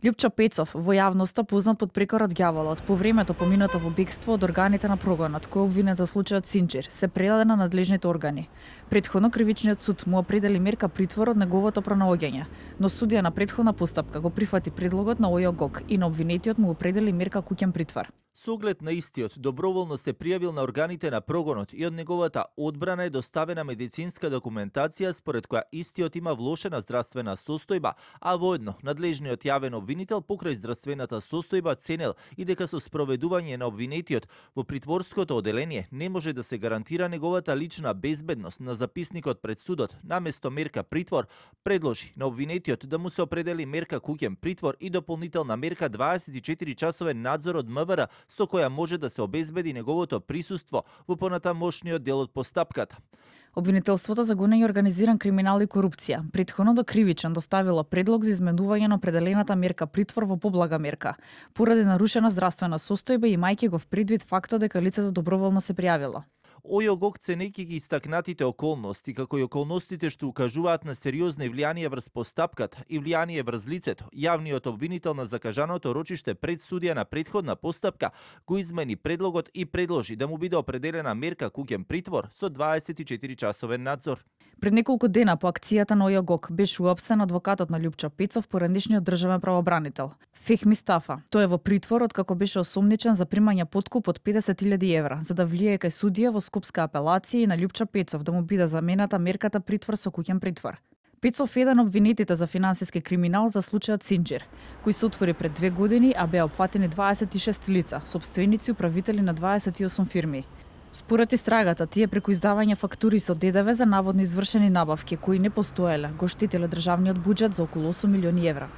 Љупчо Пецов, во јавноста познат под прекорот ѓаволот, по времето поминато во бегство од органите на прогонот, кој е обвинет за случајот Синџир, се предаде на надлежните органи. Предходно кривичниот суд му определи мерка притвор од неговото пронаоѓање, но судија на предходна постапка го прифати предлогот на ОЈО-ГОК и на обвинетиот му определи мерка куќен притвор. Со оглед на истиот, доброволно се пријавил на органите на прогонот и од неговата одбрана е доставена медицинска документација според која истиот има влошена здравствена состојба, а воедно надлежниот јавен обвинител покрај здравствената состојба ценел и дека со спроведување на обвинетиот во притворското оделение не може да се гарантира неговата лична безбедност. На записникот пред судот, наместо мерка притвор, предложи на обвинетиот да му се определи мерка куќен притвор и дополнителна мерка 24 часовен надзор од МВР, со која може да се обезбеди неговото присуство во понатамошниот дел од постапката. Обвинителството за гонење организиран криминал и корупција претходно до кривичен доставило предлог за изменување на определената мерка притвор во поблага мерка, поради нарушена здравствена состојба и имајќи го в предвид фактот дека лицето доброволно се пријавило. ОЈО-ГОК ценејќи ги истакнатите околности, како и околностите што укажуваат на сериозни влијание врз постапката и влијание врз лицето, јавниот обвинител на закажаното рочиште пред судија на предходна постапка го измени предлогот и предложи да му биде определена мерка куќен притвор со 24 часовен надзор. Пред неколку дена по акцијата на ОЈО-ГОК беше уапсен адвокатот на Љупчо Пецов, поранешниот државен правобранител Фехми Стафа. Тој е во притвор откако беше осомничен за примање подкуп од 50.000 евра за да влијае кај судија во Скопска апелација и на Љупчо Пецов да му биде замената мерката притвор со куќен притвор. Пецов е еден обвинетите за финансиски криминал за случајот Синџир, кој се отвори пред 2 години, а беа опфатени 26 лица, сопственици и управители на 28 фирми. Според истрагата, тие преку издавање фактури со ДДВ за наводно извршени набавки кои не постоеле, го штетиле државниот буџет за околу 8 милиони евра.